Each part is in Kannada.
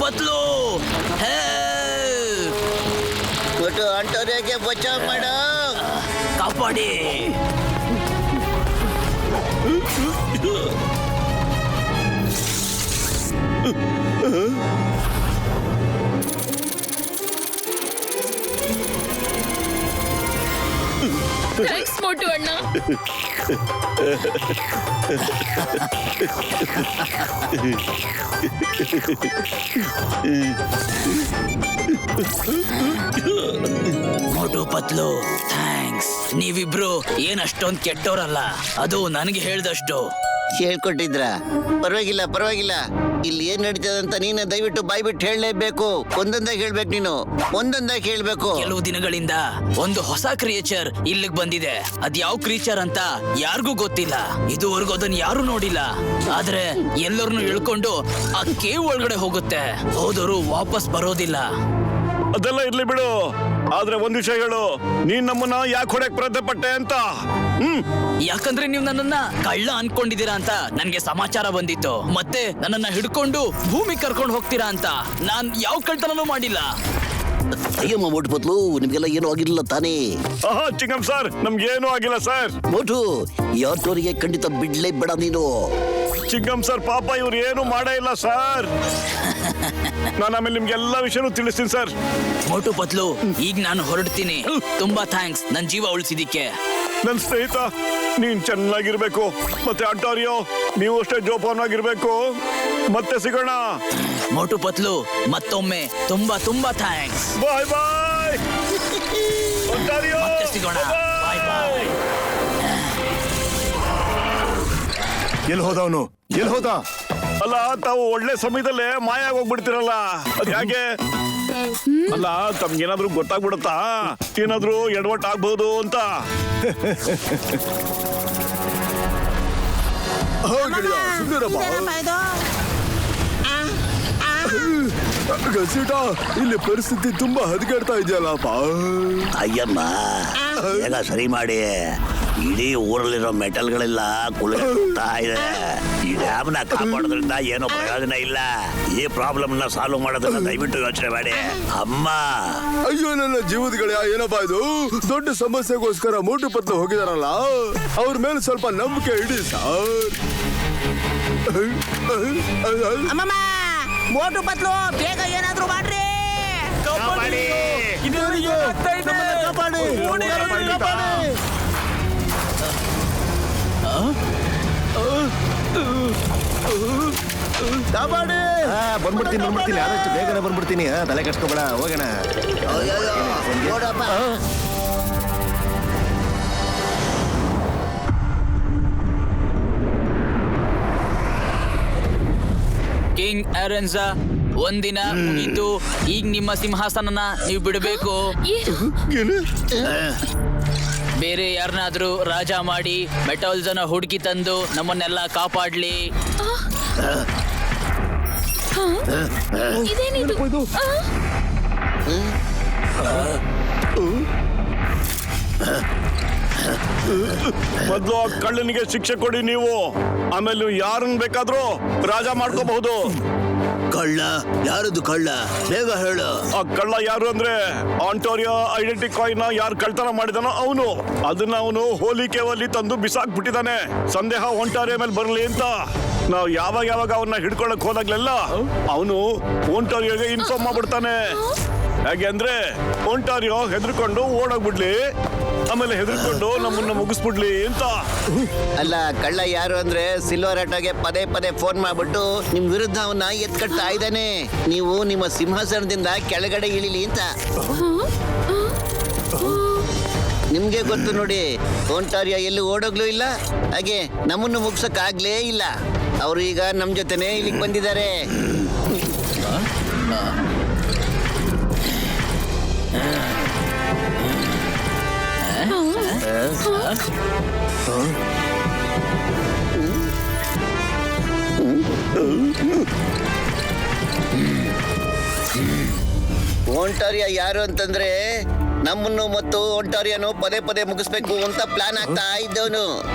ಪತ್ಲು ಒಟ್ಟು ಅಂಟೋರಿಗೆ ಬಚಾವ್ ಮಾಡು. ಕಾಪಾಡಿ. ಥ್ಯಾಂಕ್ಸ್ ಮೋಟು ಅಣ್ಣ. ಮೋಟು ಪತ್ಲು ಥ್ಯಾಂಕ್ಸ್. ನೀವಿಬ್ರು ಏನಷ್ಟೊಂದ್ ಕೆಟ್ಟೋರಲ್ಲ, ಅದು ನನಗೆ ಹೇಳ್ದಷ್ಟು. ಹೇಳ್ಕೊಟ್ಟಿದ್ರ? ಪರವಾಗಿಲ್ಲ ಪರವಾಗಿಲ್ಲ. ಇಲ್ಲಿ ಏನ್ ನಡೀತದೆ ಅಂತ ನೀನು ದಯವಿಟ್ಟು ಬಾಯ್ ಬಿಟ್ಟು ಹೇಳಲೇಬೇಕು. ಒಂದೊಂದಾಗಿ ಹೇಳ್ಬೇಕು, ನೀನು ಒಂದೊಂದಾಗಿ ಹೇಳ್ಬೇಕು. ಕೆಲವು ದಿನಗಳಿಂದ ಒಂದು ಹೊಸ ಕ್ರಿಯೇಚರ್ ಇಲ್ಲಿಗೆ ಬಂದಿದೆ. ಅದ್ ಯಾವ ಕ್ರೀಚರ್ ಅಂತ ಯಾರಿಗೂ ಗೊತ್ತಿಲ್ಲ. ಇದುವರೆಗೂ ಅದನ್ನ ಯಾರು ನೋಡಿಲ್ಲ. ಆದ್ರೆ ಎಲ್ಲರನ್ನು ಇಳ್ಕೊಂಡು ಆ ಕೇವ್ ಒಳಗಡೆ ಹೋಗುತ್ತೆ. ಹೋದವರು ವಾಪಸ್ ಬರೋದಿಲ್ಲ. ಅದೆಲ್ಲ ಇರ್ಲಿ ಬಿಡು. ಆದ್ರೆ ಒಂದ್ ವಿಷಯ ಹೇಳು, ನೀನ್ ನಮ್ಮನ್ನ ಯಾಕೆ ಹೊಡೆಯಕ್ ಪ್ರಯತ್ನ ಪಟ್ಟೆ ಅಂತ? ಯಾಕಂದ್ರೆ ನೀವು ನನ್ನನ್ನ ಕಳ್ಳ ಅನ್ಕೊಂಡಿದೀರಾ ಅಂತ ನನ್ಗೆ ಸಮಾಚಾರ ಬಂದಿತ್ತು. ಮತ್ತೆ ನನ್ನನ್ನ ಹಿಡ್ಕೊಂಡು ಭೂಮಿ ಕರ್ಕೊಂಡು ಹೋಗ್ತೀರಾ ಅಂತ ನಾನ್ ಯಾವ ಕಳ್ತನೂ ಮಾಡಿಲ್ಲ. ಅಯ್ಯಮ್ಮ ಮೋಟು ಪತ್ಲು, ನಿಮ್ಗೆಲ್ಲ ಏನೂ ಆಗಿರ್ಲಿಲ್ಲ ತಾನೇ? ಚಿಂಗಂ ಸರ್, ನಮ್ಗೇನು ಆಗಿಲ್ಲ ಸರ್. ಮೋಟು, ಯಾತೋರಿಗೆ ಖಂಡಿತ ಬಿಡ್ಲೇ ಬೇಡ ನೀನು. ಚಿಂಗಂ ಸರ್, ಪಾಪ ಇವ್ರು ಏನು ಮಾಡೇ ಇಲ್ಲ ಸರ್. ನಾನು ಆಮೇಲೆ ನಿಮ್ಗೆಲ್ಲ ವಿಷಯನೂ ತಿಳಿಸ್ತೀನಿ ಸರ್. ಮೋಟು ಪತ್ಲು, ಈಗ ನಾನು ಹೊರಡ್ತೀನಿ. ತುಂಬಾ ಥ್ಯಾಂಕ್ಸ್ ನನ್ ಜೀವ ಉಳಿಸಿದಿಕ್ಕೆ. ನನ್ ಸ್ನೇಹಿತ, ನೀನ್ ಚೆನ್ನಾಗಿರ್ಬೇಕು. ಮತ್ತೆ ಅಂಟಾರಿಯೋ, ನೀವು ಅಷ್ಟೇ ಜೋಪಾನವಾಗಿರ್ಬೇಕು. ಮತ್ತೆ ಸಿಗೋಣ. ಮೋಟು ಪತ್ಲು, ಮತ್ತೊಮ್ಮೆ ತುಂಬಾ ತುಂಬಾ ಥ್ಯಾಂಕ್ಸ್. ಬಾಯ್ ಬಾಯ್. ಅಂಟಾರಿಯೋ, ಮತ್ತೆ ಸಿಗೋಣ. ಬಾಯ್ ಬಾಯ್. ಎಲ್ಲಿ ಹೋದವನು? ಎಲ್ಲಿ ಹೋದ? ಅಲ್ಲ, ತಾವು ಒಳ್ಳೆ ಸಮಯದಲ್ಲೇ ಮಾಯ ಹೋಗ್ಬಿಡ್ತೀರಲ್ಲ, ಅದ್ ಹೇಗೆ? ಅಲ್ಲ, ತಮ್ಗೇನಾದ್ರೂ ಗೊತ್ತಾಗ್ಬಿಡುತ್ತಾ ಏನಾದ್ರೂ ಎಡವಟ್ ಆಗ್ಬಹುದು ಅಂತ? ಗಸೀಟ, ಇಲ್ಲಿ ಪರಿಸ್ಥಿತಿ ತುಂಬಾ ಹದಗೆಡ್ತಾ ಇದೆಯಲ್ಲಪ್ಪ. ಅಯ್ಯಮ್ಮ, ಬೇಗ ಸರಿ ಮಾಡಿ. ಇಡೀ ಊರಲ್ಲಿರೋ ಮೆಟಲ್ಗಳೆಲ್ಲ ಕುಳ್ತಾ ಇದೆ. ಈ ಡ್ಯಾಮ್ನ ಕಾಪಾಡೋದ್ರಿಂದ ಏನೋ ಪ್ರಯೋಜನ ಇಲ್ಲ. ಈ ಪ್ರಾಬ್ಲಮ್ ನ ಸಾಲ್ವ್ ಮಾಡೋದನ್ನ ದಯವಿಟ್ಟು ಯೋಚನೆ ಮಾಡಿ ಅಮ್ಮ. ಅಯ್ಯೋ ನನ್ನ ಜೀವದ ಗೆಳೆಯ, ಏನಪ್ಪಾ ಇದು? ದೊಡ್ಡ ಸಮಸ್ಯೆಗೋಸ್ಕರ ಮೋಟು ಪತ್ಲು ಹೋಗಿದಾರಲ್ಲ, ಅವ್ರ ಮೇಲೆ ಸ್ವಲ್ಪ ನಂಬಿಕೆ ಇಡಿ ಸರ್. ಅಮ್ಮಮ್ಮ, ಮೋಟು ಪತ್ಲು, ಬೇಗ ಏನಾದ್ರೂ ಮಾಡ್ರಿ. ಬಂದ್ಬಿಡ್ತೀನಿ. ಆದಷ್ಟು ಬೇಗನೆ ಬಂದ್ಬಿಡ್ತೀನಿ. ತಲೆ ಕಟ್ಸ್ಕೊಬೇಡ, ಹೋಗೋಣ. ಕಿಂಗ್ ಅರೆನ್ಸಾ, ಒಂದಿನ ಮುಗೀತು. ಈಗ ನಿಮ್ಮ ಸಿಂಹಾಸನನ ನೀವು ಬಿಡಬೇಕು. ಬೇರೆ ಯಾರನ್ನಾದ್ರೂ ರಾಜ ಮಾಡಿ ಮೆಟಲ್ಸ್ ಅನ್ನ ಹುಡುಕಿ ತಂದು ನಮ್ಮನ್ನೆಲ್ಲ ಕಾಪಾಡ್ಲಿ. ಇದೇನಿದು? ಮೊದ್ಲು ಆ ಕಳ್ಳನಿಗೆ ಶಿಕ್ಷೆ ಕೊಡಿ ನೀವು. ಆಮೇಲೆ ನೀವು ಯಾರನ್ನ ಬೇಕಾದ್ರೂ ರಾಜ ಮಾಡ್ಕೋಬಹುದು. ಕಳ್ಳ? ಯಾರದು ಕಳ್ಳ? ಬೇಗ ಹೇಳು. ಆ ಕಳ್ಳ ಯಾರು ಅಂದ್ರೆ, ಆಂಟೋರಿಯೋ ಐಡೆಂಟಿ ಕಾಯಿನ್ ಯಾರು ಕಳ್ತನ ಮಾಡಿದಾನೋ ಅವನು. ಅದನ್ನ ಅವನು ಹೋಲಿ ಕೇವಲ್ಲಿ ತಂದು ಬಿಸಾಕ್ ಬಿಟ್ಟಿದ್ದಾನೆ. ಸಂದೇಹ ಒಂಟಾರಿಯ ಮೇಲೆ ಬರಲಿ ಅಂತ ನಾವು ಯಾವಾಗ ಅವನ್ನ ಹಿಡ್ಕೊಳಕ್ ಹೋದಾಗ್ಲೆಲ್ಲ ಅವನು ಒಂಟಾರಿಯೋಗೆ ಇನ್ಫಾರ್ಮ್ ಮಾಡ್ಬಿಡ್ತಾನೆ. ಹೇಗೆ ಅಂದ್ರೆ, ಒಂಟಾರಿಯೋ ಹೆದರ್ಕೊಂಡು ಓಡೋಗ್ಬಿಡ್ಲಿ, ಆಮೇಲೆ ಹೆದರ್ಕೊಂಡು ನಮ್ಮನ್ನ ಮುಗಿಸ್ಬಿಡ್ಲಿ ಅಂತ. ಅಲ್ಲ, ಕಳ್ಳ ಯಾರು ಅಂದ್ರೆ ಸಿಲ್ವರ್ ಆಟೋಗೆ ಪದೇ ಪದೇ ಫೋನ್ ಮಾಡ್ಬಿಟ್ಟು ನಿಮ್ ವಿರುದ್ಧ ಅವನ್ನ ಎತ್ಕಟ್ತಾ ಇದ್ದಾನೆ. ನೀವು ನಿಮ್ಮ ಸಿಂಹಾಸನದಿಂದ ಕೆಳಗಡೆ ಇಳಿಲಿ ಅಂತ. ನಿಮ್ಗೆ ಗೊತ್ತು ನೋಡಿ, ಒಂಟಾರಿಯೋ ಎಲ್ಲೂ ಓಡೋಗ್ಲೂ ಇಲ್ಲ, ಹಾಗೆ ನಮ್ಮನ್ನು ಮುಗ್ಸಕ್ ಆಗ್ಲೇ ಇಲ್ಲ. ಅವರು ಈಗ ನಮ್ ಜೊತೆನೆ ಇಲ್ಲಿಗೆ ಬಂದಿದ್ದಾರೆ. ಒಂಟಾರಿಯೋ ಯಾರು ಅಂತಂದ್ರೆ ನಮ್ಮನ್ನು ಮತ್ತು ಒಂಟಾರಿಯನು ಪದೇ ಪದೇ ಮುಗಿಸ್ಬೇಕು ಅಂತ ಪ್ಲಾನ್ ಆಗ್ತಾ ಇದ್ದವನು.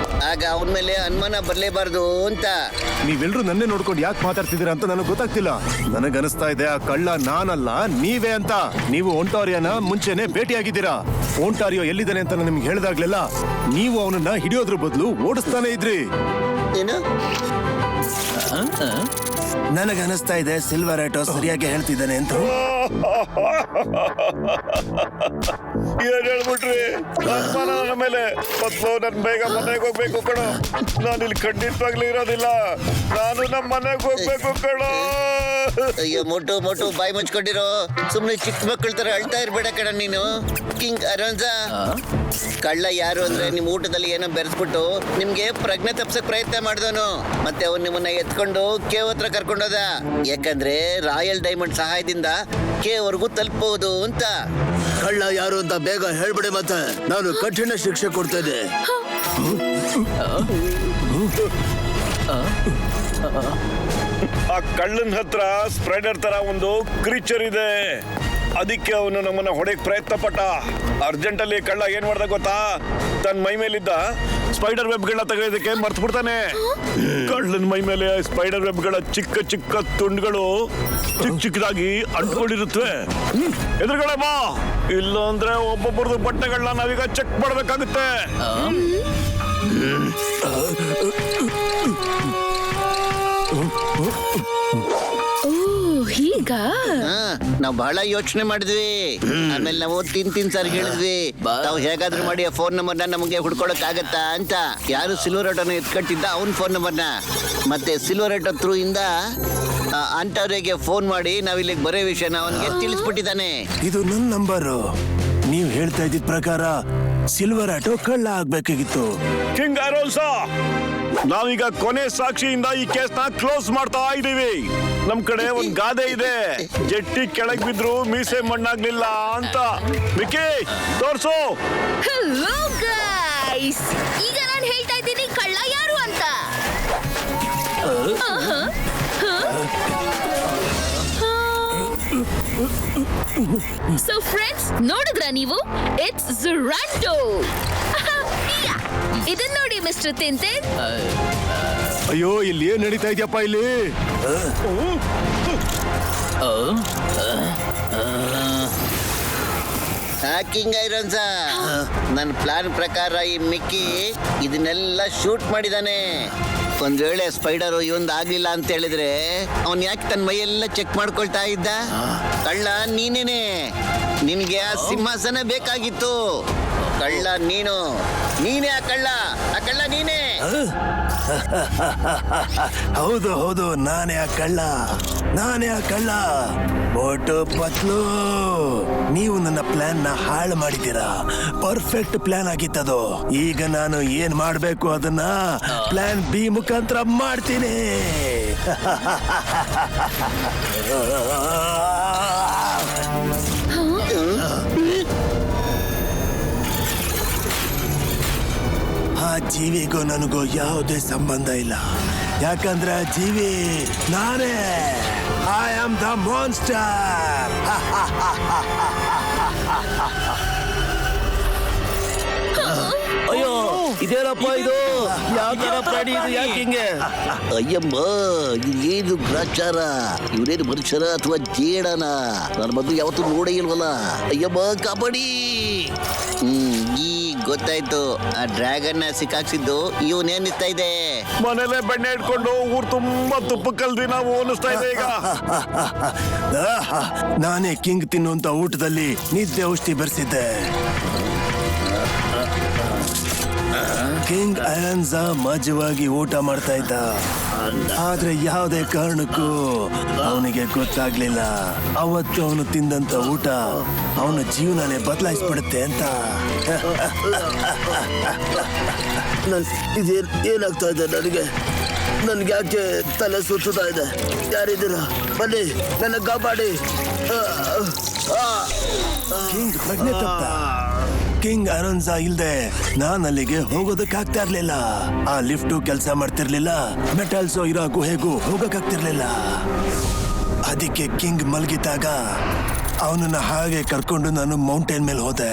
ಆಗ ಅವನ ಮೇಲೆ ಅನುಮಾನ ಬರ್ಲೇಬಾರ್ದು ಅಂತ. ನೀವೆಲ್ರೂ ನನ್ನೇ ನೋಡ್ಕೊಂಡು ಯಾಕೆ ಮಾತಾಡ್ತಿದ್ದೀರಾ ಅಂತ ನನಗೆ ಗೊತ್ತಾಗ್ತಿಲ್ಲ. ನನಗನಿಸ್ತಾ ಇದೆ ಆ ಕಳ್ಳ ನಾನಲ್ಲ ನೀವೇ ಅಂತ. ನೀವು ಒಂಟಾರಿಯನ ಮುಂಚೆನೆ ಭೇಟಿಯಾಗಿದ್ದೀರಾ. ಒಂಟಾರಿಯೋ ಎಲ್ಲಿದ್ದಾನೆ ಅಂತ ನಾನು ನಿಮ್ಗೆ ಹೇಳಿದಾಗ್ಲೆಲ್ಲ ನೀವು ಅವನನ್ನ ಹಿಡಿಯೋದ್ರ ಬದಲು ಓಡಿಸ್ತಾನೆ ಇದ್ರಿ. ಏನು? ನನಗನಿಸ್ತಾ ಇದೆ ಸಿಲ್ವರ್ ಆಟೋ ಸರಿಯಾಗಿ ಹೇಳ್ತಿದ್ದಾನೆ ಅಂತ. ಏನ್ ಹೇಳ್ಬಿಟ್ರಿ? ಅನುಮಾನ ನನ್ನ ಮೇಲೆ. ಮೊದ್ಲು ನನ್ ಬೇಗ ಮನೆಗೆ ಹೋಗ್ಬೇಕು ಕಣೋ. ನಾನು ಇಲ್ಲಿ ಖಂಡಿತವಾಗ್ಲೂ ಇರೋದಿಲ್ಲ. ನಾನು ನಮ್ಮ ಮನೆಗೆ ಹೋಗ್ಬೇಕು ಕಣೋ. ಅಯ್ಯೋ ಮೋಟು ಬಾಯಿ ಮುಚ್ಕೊಂಡಿರೋ. ಸುಮ್ನೆ ಚಿಕ್ಕ ಮಕ್ಕಳ ತರ ಅಳ್ತಾ ಇರ್ಬೇಡ ಕಣ ನೀನು. ಕಿಂಗ್ ಅರೋನ್ಜಾ, ಕಳ್ಳ ಯಾರು ಅಂದ್ರೆ ನಿಮ್ ಊಟದಲ್ಲಿ ಏನೋ ಬೆರೆಸ್ಬಿಟ್ಟು ನಿಮ್ಗೆ ಪ್ರಜ್ಞೆ ತಪ್ಸಕ್ ಪ್ರಯತ್ನ ಮಾಡಿದವನು. ಮತ್ತೆ ಅವ್ನು ನಿಮ್ಮನ್ನ ಎತ್ಕೊಂಡು ಕೇವ್ ಹತ್ರ ಕರ್ಕೊಂಡೋದ. ಯಾಕಂದ್ರೆ ರಾಯಲ್ ಡೈಮಂಡ್ ಸಹಾಯದಿಂದ ಕೇವ್ವರೆಗೂ ತಲುಪಬಹುದು ಅಂತ. ಕಳ್ಳ ಯಾರು ಅಂತ ಬೇಗ ಹೇಳ್ಬಿಡಿ, ಮತ್ತೆ ನಾನು ಕಠಿಣ ಶಿಕ್ಷೆ ಕೊಡ್ತೇನೆ. ಆ ಕಳ್ಳನ ಹತ್ರ ಸ್ಪ್ರೈಡರ್ ತರ ಒಂದು ಕ್ರೀಚರ್ ಇದೆ. ಅದಕ್ಕೆ ಅವನು ನಮ್ಮನ್ನ ಹೊಡೆಯಕ್ ಪ್ರಯತ್ನ ಪಟ್ಟ. ಅರ್ಜೆಂಟ್ ಅಲ್ಲಿ ಕಳ್ಳ ಏನ್ ಮಾಡ್ದ ಗೊತ್ತಾ? ತನ್ನ ಮೈ ಮೇಲಿದ್ದ ಸ್ಪೈಡರ್ ವೆಬ್ಗಳನ್ನ ತೆಗೆಯೋದಕ್ಕೆ ಮರ್ತು ಬಿಡ್ತಾನೆ. ಕಳ್ಳನ ಮೈ ಮೇಲೆ ಸ್ಪೈಡರ್ ವೆಬ್ಗಳ ಚಿಕ್ಕ ಚಿಕ್ಕ ತುಂಡುಗಳು ಚಿಕ್ಕದಾಗಿ ಅಂಟ್ಕೊಂಡಿರುತ್ತವೆ. ಎದುರುಗಡೆ ಬಾ, ಇಲ್ಲಾಂದ್ರೆ ಒಬ್ಬೊಬ್ಬರದು ಬಟ್ಟೆಗಳನ್ನ ನಾವೀಗ ಚೆಕ್ ಮಾಡ್ಬೇಕಾಗುತ್ತೆ. ಹೀಗ ನಾವ್ ಬಹಳ ಯೋಚನೆ ಮಾಡಿದ್ವಿ. ಆಮೇಲೆ ನಾವು ತಿನ್ ಸಾರಿ ಹೇಳಿದ್ವಿ ನಾವು ಹೇಗಾದ್ರೂ ಮಾಡಿ ಆ ಫೋನ್ ನಂಬರ್ನ ನಮಗೆ ಹುಡ್ಕೊಳಕ್ ಆಗತ್ತಾ ಅಂತ. ಯಾರು ಸಿಲ್ವರ್ ಆಟೋನ ಎತ್ಕಟ್ಟಿದ್ದ ಅವನ್ ಫೋನ್ ನಂಬರ್ನ ಮತ್ತೆ ಸಿಲ್ವರ್ ಆಟೋ ಥ್ರೂ ಇಂದ ಅಂಟವ್ರಿಗೆ ಫೋನ್ ಮಾಡಿ ನಾವ್ ಇಲ್ಲಿಗೆ ಬರೋ ವಿಷಯನ ಅವನಿಗೆ ತಿಳಿಸ್ಬಿಟ್ಟಿದ್ದಾನೆ. ಇದು ನನ್ನ ನಂಬರು. ನೀವು ಹೇಳ್ತಾ ಇದ್ದಿದ್ ಪ್ರಕಾರ ಸಿಲ್ವರ್ ಆಟೋ ಕಳ್ಳ ಆಗ್ಬೇಕಾಗಿತ್ತು. ಕಿಂಗ್ ಅರೋನ್ಸಾ, ನಾವೀಗ ಕೊನೆ ಸಾಕ್ಷಿಯಿಂದ ಈ ಕೇಸ್ನ ಕ್ಲೋಸ್ ಮಾಡ್ತಾ ಇದೀವಿ. ನಮ್ ಕಡೆ ಒಂದ್ ಗಾದೆ ಇದೆ, ಜಟ್ಟಿ ಕೆಳಗ್ ಬಿದ್ರು ಮೀಸೆ ಮಣ್ಣಾಗ್ಲಿಲ್ಲ ಅಂತ. ಮಿಕ್ಕಿ ತೋರ್ಸು. ಹಲೋ ಗೈಸ್, ಈಗ ನಾನು ಹೇಳ್ತಾ ಇದ್ದೀನಿ ಕಳ್ಳ ಯಾರು ಅಂತ. ಸೊ ಫ್ರೆಂಡ್ಸ್, ನೋಡಿದ್ರ ನೀವು? ಇಟ್ಸ್ ಝುರಾಂಡೋ. ಇದನ್ನ ನೋಡಿ ಮಿಸ್ಟರ್ ತಿಂತಿನ್. ಅಯ್ಯೋ, ಇಲ್ಲಿ ಏನ್ ನಡೀತಾ ಇದೆಯಪ್ಪ ಇಲ್ಲಿ? ಕಿಂಗ್ ಐರನ್ಸ, ನನ್ನ ಪ್ಲಾನ್ ಪ್ರಕಾರ ಈ ಮಿಕ್ಕಿ ಇದನ್ನೆಲ್ಲ ಶೂಟ್ ಮಾಡಿದಾನೆ. ಒಂದ್ ವೇಳೆ ಸ್ಪೈಡರು ಇವೊಂದು ಆಗ್ಲಿಲ್ಲ ಅಂತ ಹೇಳಿದ್ರೆ ಅವನ್ ಯಾಕೆ ತನ್ನ ಮೈಯೆಲ್ಲ ಚೆಕ್ ಮಾಡ್ಕೊಳ್ತಾ ಇದ್ದ? ಕಳ್ಳ ನೀನೇನೆ. ನಿನ್ಗೆ ಆ ಸಿಂಹಾಸನ ಬೇಕಾಗಿತ್ತು. ಕಳ್ಳ ನೀನೇ ಆ ಕಳ್ಳ ನೀನೇ. ಹೌದು, ನಾನೇ ಆ ಕಳ್ಳ. ಮೋಟು ಪತ್ಲು, ನೀವು ನನ್ನ ಪ್ಲಾನ್ ನ ಹಾಳು ಮಾಡಿದ್ದೀರಾ. ಪರ್ಫೆಕ್ಟ್ ಪ್ಲಾನ್ ಆಗಿತ್ತದು. ಈಗ ನಾನು ಏನ್ ಮಾಡ್ಬೇಕು ಅದನ್ನ ಪ್ಲಾನ್ ಬಿ ಮುಖಾಂತರ ಮಾಡ್ತೀನಿ. ಆ ಜೀವಿಗೂ ನನಗೂ ಯಾವುದೇ ಸಂಬಂಧ ಇಲ್ಲ. ಯಾಕಂದ್ರೆ ಆ ಜೀವಿ ನಾನೇ. I am the monster. ಅಯ್ಯೋ, ಇದೇನಪ್ಪ ಇದು? ಯಾವ ತರ ಪ್ರಾಣಿ ಇದು? ಯಾಕೆ ಹಿಂಗೆ? ಅಯ್ಯಮ್ಮ, ಇದೇನು ಗ್ರಾಚಾರ? ಇವರೇನು ಮನುಷ್ಯರ ಅಥವಾ ಜೇಡನ? ನನ್ನ ಮೊದಲು ಯಾವತ್ತೂ ನೋಡೇ ಇಲ್ವಲ್ಲ. ಅಯ್ಯಮ್ಮ, ಕಾಪಾಡಿ. ಈಗ ಗೊತ್ತಾಯ್ತು, ಆ ಡ್ರ್ಯಾಗನ್ ನ ಸಿಕ್ಕಾಕ್ಸಿದ್ದು ಇವನೇನಿಸ್ತಾ ಇದೆ. ಮನೇಲೆ ಬೆಣ್ಣೆ ಇಟ್ಕೊಂಡು ಊರ್ ತುಂಬಾ ತುಪ್ಪ ಕಲ್ದಿ ನಾವು ಓನಿಸ್ತಾ ಇದೆ ಈಗ. ನಾನೇ ಕಿಂಗ್ ತಿನ್ನುವಂತ ಊಟದಲ್ಲಿ ನಿದ್ದೆ ಔಷಧಿ ಬೆರೆಸಿದ್ದೆ. ಕಿಂಗ್ ಅರೋನ್ಜಾ ಮಜವಾಗಿ ಊಟ ಮಾಡ್ತಾ ಇದ್ದ. ಆದ್ರೆ ಯಾವುದೇ ಕಾರಣಕ್ಕೂ ಅವನಿಗೆ ಗೊತ್ತಾಗ್ಲಿಲ್ಲ ಅವತ್ತು ಅವನು ತಿಂದಂತ ಊಟ ಅವನ ಜೀವನನೇ ಬದಲಾಯಿಸ್ಬಿಡುತ್ತೆ ಅಂತ. ಏನಾಗ್ತಾ ಇದೆ ನನ್ಗೆ ಯಾಕೆ ತಲೆ ಸುತ್ತಾ ಇದೆ? ಯಾರಿದ್ದೀರಾ? ಬನ್ನಿ, ನನ್ನ ಕಾಪಾಡಿ. ಕಿಂಗ್ ಪ್ರಜ್ಞೆ ತಪ್ಪ. ಕಿಂಗ್ ಅರೋನ್ಜಾ ಇಲ್ದೆ ನಾನ್ ಅಲ್ಲಿಗೆ ಹೋಗೋದಕ್ಕಾಗ್ತಾ ಇರ್ಲಿಲ್ಲ. ಆ ಲಿಫ್ಟು ಕೆಲಸ ಮಾಡ್ತಿರ್ಲಿಲ್ಲ, ಮೆಟಲ್ಸೋ ಇರೋ ಗುಹೆಗೂ ಹೋಗಕ್ಕಾಗ್ತಿರ್ಲಿಲ್ಲ. ಅದಕ್ಕೆ ಕಿಂಗ್ ಮಲಗಿದಾಗ ಅವನನ್ನ ಹಾಗೆ ಕರ್ಕೊಂಡು ನಾನು ಮೌಂಟೇನ್ ಮೇಲೆ ಹೋದೆ.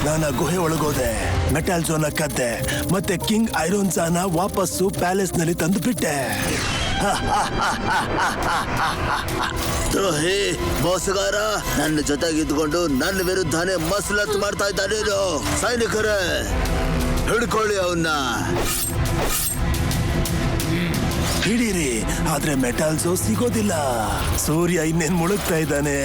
ನಾನು ಗುಹೆ ಒಳಗೋದೆ, ಮೆಟಲ್ ಝೋನ ಕದ್ದೆ, ಮತ್ತೆ ಕಿಂಗ್ ಐರೋನ್ಸಾನ ವಾಪಸ್ಸು ಪ್ಯಾಲೇಸ್ ನಲ್ಲಿ ತಂದು ಬಿಟ್ಟೆ. ದ್ರೋಹಿ ಮೋಸಗಾರ, ನನ್ನ ಜೊತೆಗಿದ್ದುಕೊಂಡು ನನ್ನ ವಿರುದ್ಧನೇ ಮಸಲತ್ತು ಮಾಡ್ತಾ ಇದ್ದಾನೆ. ಸೈನಿಕರೇ, ಹಿಡ್ಕೊಳ್ಳಿ ಅವನ್ನ. ಹಿಡೀರಿ, ಆದ್ರೆ ಮೆಟಲ್ಸು ಸಿಗೋದಿಲ್ಲ. ಸೂರ್ಯ ಇನ್ನೇನ್ ಮುಳುಗ್ತಾ ಇದ್ದಾನೆ.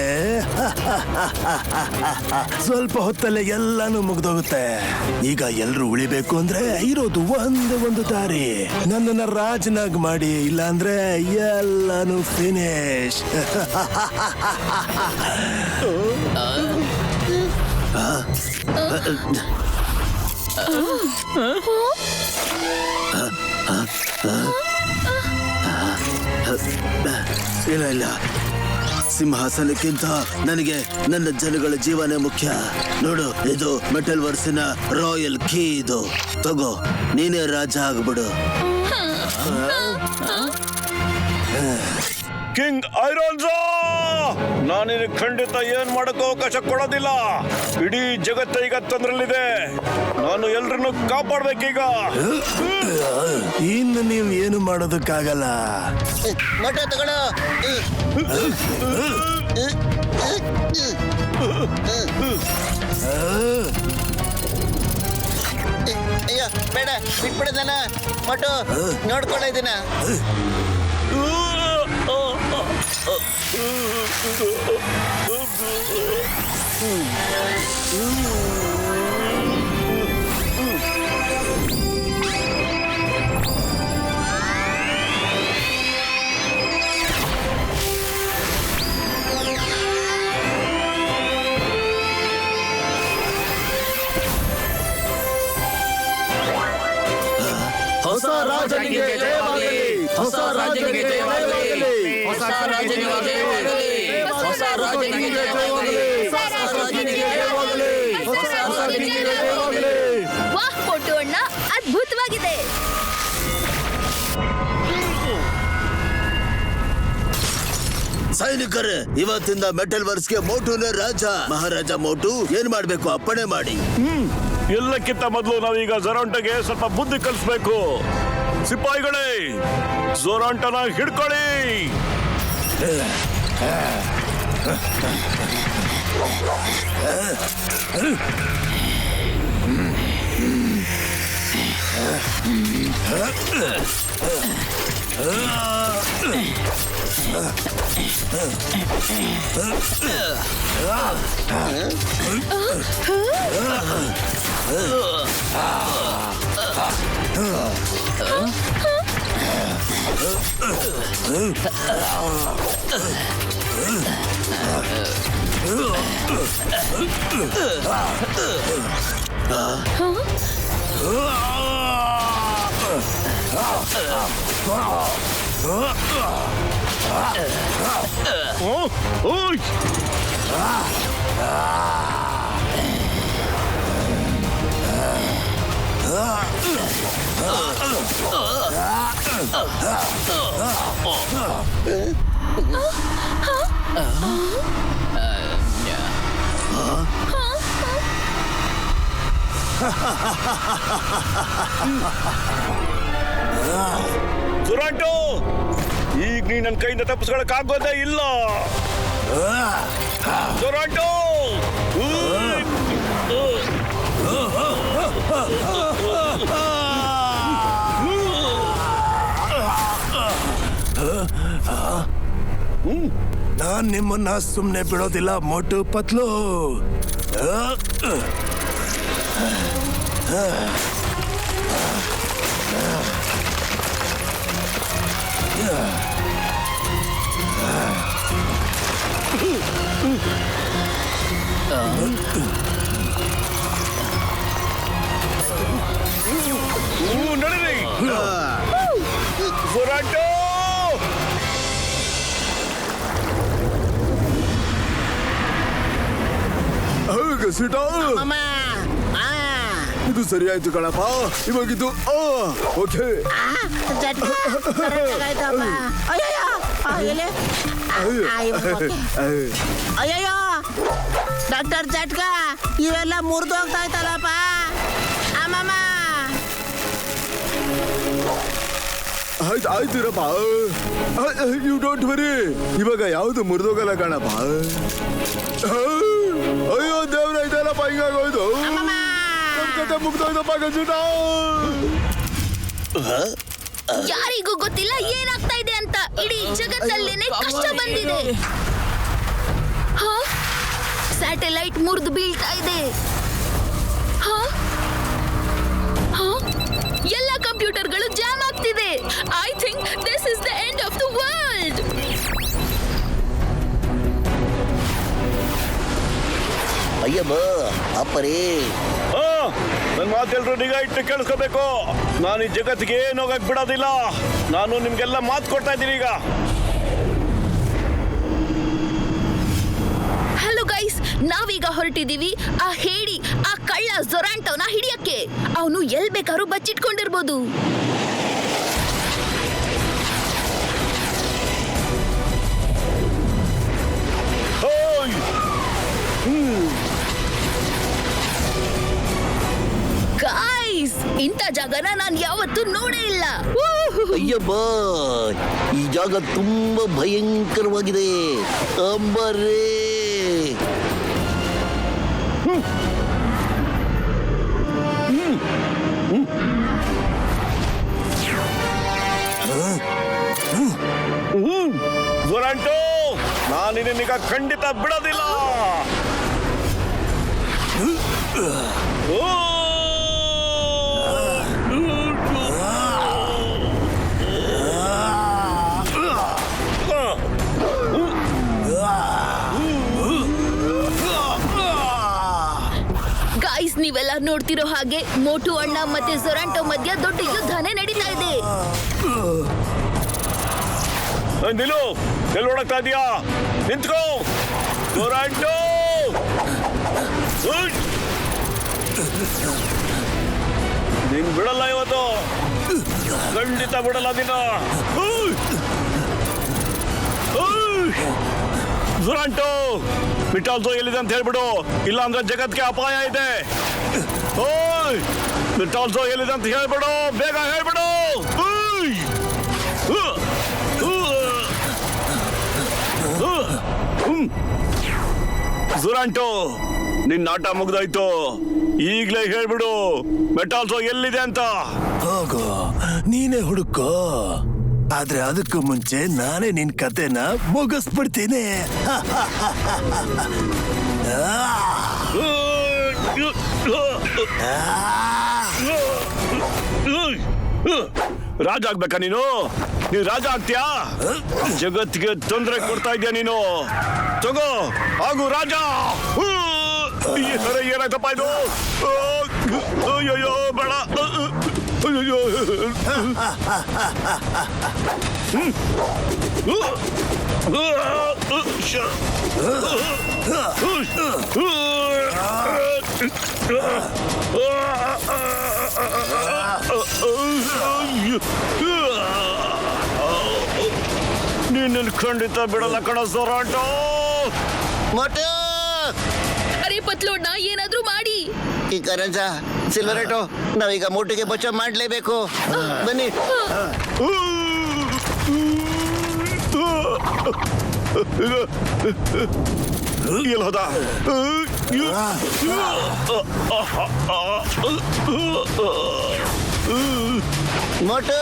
ಸ್ವಲ್ಪ ಹೊತ್ತಲ್ಲೇ ಎಲ್ಲಾನು ಮುಗ್ದೋಗುತ್ತೆ. ಈಗ ಎಲ್ರು ಉಳಿಬೇಕು ಅಂದ್ರೆ ಇರೋದು ಒಂದು ದಾರಿ. ನನ್ನನ್ನ ರಾಜನಾಗ್ ಮಾಡಿ, ಇಲ್ಲಾಂದ್ರೆ ಎಲ್ಲಾನು ಫಿನಿಶ್. ಇಲ್ಲ, ಸಿಂಹಾಸನಕ್ಕಿಂತ ನನಗೆ ನನ್ನ ಜನಗಳ ಜೀವನೇ ಮುಖ್ಯ. ನೋಡು, ಇದು ಮೆಟಲ್ ವರ್ಸಿನ ರಾಯಲ್ ಕೀ. ಇದು ತಗೋ, ನೀನೇ ರಾಜ ಆಗ್ಬಿಡು. ಕಿಂಗ್ ಐರೋನ್ಸಾ, ನಾನಿನ ಖಂಡಿತ ಏನ್ ಮಾಡಕ್ಕೂ ಅವಕಾಶ ಕೊಡೋದಿಲ್ಲ. ಇಡೀ ಜಗತ್ತ ಈಗ ತೊಂದ್ರಲ್ಲಿದೆ. ನಾನು ಎಲ್ರನ್ನು ಕಾಪಾಡ್ಬೇಕೀಗ. ಇನ್ನು ನೀವು ಏನು ಮಾಡೋದಕ್ಕಾಗಲ್ಲ. ಮೊಟ್ಟೆ ತಗೊಳ್ಳೋ. ಅಯ್ಯೋ ಬೇಡ, ಬಿಟ್ಬಿಡದನ. ಮೊಟ್ಟು ನೋಡ್ಕೊಳ್ಳ ಇದನ್ನ. ಹೊಸ ರಾಜನಿಗೆ ಜಯವಾಗಲಿ, ಹೊಸ ರಾಜನಿಗೆ ಜಯವಾಗಲಿ, ಹೊಸ ರಾಜನಿಗೆ ಜಯವಾಗಲಿ, ಹೊಸ ರಾಜನಿಗೆ ಜಯವಾಗಲಿ, ಹೊಸ ರಾಜನಿಗೆ ಜಯವಾಗಲಿ, ಹೊಸ ರಾಜನಿಗೆ ಜಯವಾಗಲಿ. ವಾಹ್ ಪೊಟ್ಟು ಅಣ್ಣ, ಅದ್ಭುತವಾಗಿದೆ. ಸೈನಿಕರೇ, ಇವತ್ತಿಂದ ಮೆಟಲ್ ವರ್ಸ್ಗೆ ಮೋಟುನೇ ರಾಜ. ಮಹಾರಾಜ ಮೋಟು ಏನ್ ಮಾಡ್ಬೇಕು ಅಪ್ಪಣೆ ಮಾಡಿ. ಎಲ್ಲಕ್ಕಿಂತ ಮೊದಲು ನಾವೀಗ ಝೊರಾಂಟಗೆ ಸ್ವಲ್ಪ ಬುದ್ಧಿ ಕಲಿಸ್ಬೇಕು. ಸಿಪಾಯಿಗಳೇ, ಝೊರಾಂಟನ ಹಿಡ್ಕೊಳ್ಳಿ. ಓಯ್, ಝೊರಾಂಟೋ, ಈಗ ನೀ ನನ್ನ ಕೈಯಿಂದ ತಪ್ಪಿಸ್ಕೊಳಕ್ಕಾಗೋದೇ ಇಲ್ಲ. ಝೊರಾಂಟೋ, ನಾನ್ ನಿಮ್ಮನ್ನ ಸುಮ್ನೆ ಬಿಡೋದಿಲ್ಲ ಮೋಟು ಪತ್ಲು. ನಡೀರಿ ಝೊರಾಂಟೋ. ಇದು ಸರಿ ಆಯ್ತು ಕಣಪ್ಪ. ಇವಾಗಿದ್ದು ಓಕೆ. ಅಯ್ಯಯ್ಯೋ ಡಾಕ್ಟರ್ ಜಟ್ಕ ಇವೆಲ್ಲ ಮುರಿದೋಗ್ತಾ ಇತ್ತಲ್ಲಪ್ಪ. ಅಮ್ಮಮ್ಮ ಆಯ್ತಿರಪ್ಪ. You don't worry. ಇವಾಗ ಯಾವ್ದು ಮುರಿದೋಗಲ್ಲ ಕಣಪ್ಪ. ಅಯ್ಯೋ ದೇವ್ರ, ಇದೆಲ್ಲಪ್ಪ ಹಿಂಗಾಗೋಯ್ತು. ನಮ್ ಕತೆ ಮುಗ್ದೋಯ್ತಪ್ಪ ಗಂಜುಟ. ಯಾರಿಗೂ ಗೊತ್ತಿಲ್ಲ ಏನಾಗ್ತಾ ಇದೆ ಅಂತ. ಇಡೀ ಜಗತ್ತಲ್ಲೇನೆ ಕಷ್ಟ ಬಂದಿದೆ. ಸ್ಯಾಟಲೈಟ್ ಮುರಿದು ಬೀಳ್ತಾ ಇದೆ. ಎಲ್ಲ ಕಂಪ್ಯೂಟರ್ಗಳು ಜಾಮ್ ಆಗ್ತಿದೆ. I think this is the end of the world. ಅಯ್ಯಮ್ಮ ಅಪ್ಪರೇ, ನನ್ ಮಾತೆಲ್ರು ನಿಗಾ ಇಟ್ಟು ಕೇಳಿಸ್ಕೋಬೇಕು. ನಾನು ಈ ಜಗತ್ತಿಗೆ ಏನು ಹೋಗಕ್ ಬಿಡೋದಿಲ್ಲ. ನಾನು ನಿಮ್ಗೆಲ್ಲ ಮಾತು ಕೊಡ್ತಾ ಇದ್ದೀನಿ ಈಗ. ಹಲೋ ಗೈಸ್, ನಾವೀಗ ಹೊರಟಿದೀವಿ ಆ ಹೇಳಿ ಆ ಕಳ್ಳ ಜೊರಾಂಟೋನ ಹಿಡಿಯಕ್ಕೆ. ಅವನು ಎಲ್ ಬೇಕಾದ್ರೂ ಬಚ್ಚಿಟ್ಕೊಂಡಿರ್ಬೋದು. ಗೈಸ್, ಇಂಥ ಜಾಗನ ನಾನು ಯಾವತ್ತೂ ನೋಡೇ ಇಲ್ಲ. ಅಯ್ಯಮ್ಮ, ಈ ಜಾಗ ತುಂಬಾ ಭಯಂಕರವಾಗಿದೆ. ಅಂಬರೇ, ಜೊರಾಂಟೋ, ನಾನು ನಿನ್ನೀಗ ಖಂಡಿತ ಬಿಡೋದಿಲ್ಲ. ಗೈಸ್, ನೀವೆಲ್ಲ ನೋಡ್ತಿರೋ ಹಾಗೆ ಮೋಟು ಅಣ್ಣ ಮತ್ತೆ ಜೊರಾಂಟೋ ಮಧ್ಯ ದೊಡ್ಡ ಯುದ್ಧನೇ ನಡೀತಾ ಇದೆ. ನಿಲ್ಲು, ಎಲ್ಲಿ ಓಡಕ್ತಾ ಇದೀಯಾ? ನಿಂತ್ಕೋ ಜೊರಾಂಟೋ. ನೀನ್ ಬಿಡಲ್ಲ ಇವತ್ತು, ಖಂಡಿತ ಬಿಡಲ್ಲ ದಿನ. ಜೊರಾಂಟೋ, ಮಿಟಾಲ್ಸೋ ಎಲ್ಲಿದೆ ಅಂತ ಹೇಳ್ಬಿಡು, ಇಲ್ಲ ಅಂದ್ರೆ ಜಗತ್ಗೆ ಅಪಾಯ ಇದೆ. ಓಯ್, ಮಿಟಾಲ್ಸೋ ಎಲ್ಲಿದೆ ಅಂತ ಹೇಳ್ಬಿಡು, ಬೇಗ ಹೇಳ್ಬಿಡು. ಜೊರಾಂಟೋ, ನಿನ್ನ ಆಟ ಮುಗ್ದಾಯ್ತು. ಈಗ್ಲೇ ಹೇಳ್ಬಿಡು ಮೆಟಾಲ್ಸೋ ಎಲ್ಲಿದೆ ಅಂತ. ಹೋಗು, ನೀನೇ ಹುಡುಕೋ. ಆದ್ರೆ ಅದಕ್ಕೂ ಮುಂಚೆ ನಾನೇ ನಿನ್ ಕತೆನ ಮುಗಿಸ್ಬಿಡ್ತೀನಿ. ರಾಜ ಆಗ್ಬೇಕಾ ನೀನು? ನೀನ್ ರಾಜ ಆಗ್ತೀಯಾ? ಜಗತ್ತಿಗೆ ತೊಂದರೆ ಕೊಡ್ತಾ ಇದೀಯ ನೀನು. ತಗೋ, ಆಗು ರಾಜ. ಏನಾಯ್ತಪ್ಪ ಇದು? ಅಯ್ಯೋ ಬೇಡ. ಅಯ್ಯೋ, ನೀನು ಖಂಡಿತ ಬಿಡಲ್ಲ ಕಣ ಜೊರಾಂಟೋ. ಮೊಟು, ಅರೆ ಪತ್ಲೋಡ್ನ, ಏನಾದ್ರೂ ಮಾಡಿ. ಈ ಕರಂಜ ಸಿಲ್ವರೇಟೋ, ನಾವೀಗ ಮೋಟಿಗೆ ಬಚಾವ್ ಮಾಡ್ಲೇಬೇಕು. ಬನ್ನಿ. ಎಲ್ಲಿ ಹೋದ? ಮೊಟು,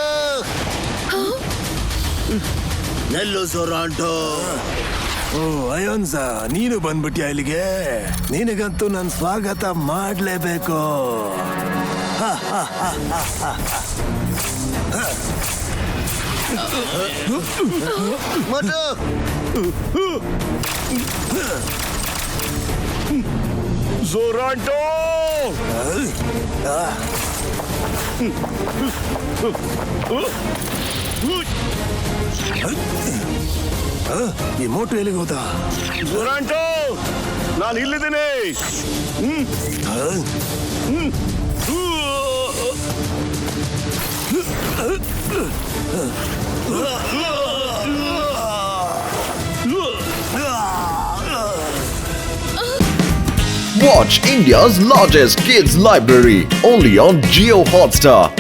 ನೆಲ್ಲು ಜೊರಾಂಟೋ. ಓ ಅಯೋನ್ಸ, ನೀನು ಬಂದ್ಬಿಟ್ಯಾ ಇಲ್ಲಿಗೆ? ನಿನಗಂತೂ ನಾನು ಸ್ವಾಗತ ಮಾಡ್ಲೇಬೇಕು. ಮೊಟು, ಜೊರಾಂಟೋ, ಈ ಮೋಟು ಎಲ್ಲಿಗೆ ಹೋದ? ಜೊರಾಂಟೋ, ನಾನು ಇಲ್ಲಿದ್ದೀನಿ. Watch India's largest kids library only on Jio Hotstar.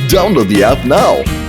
Download the app now.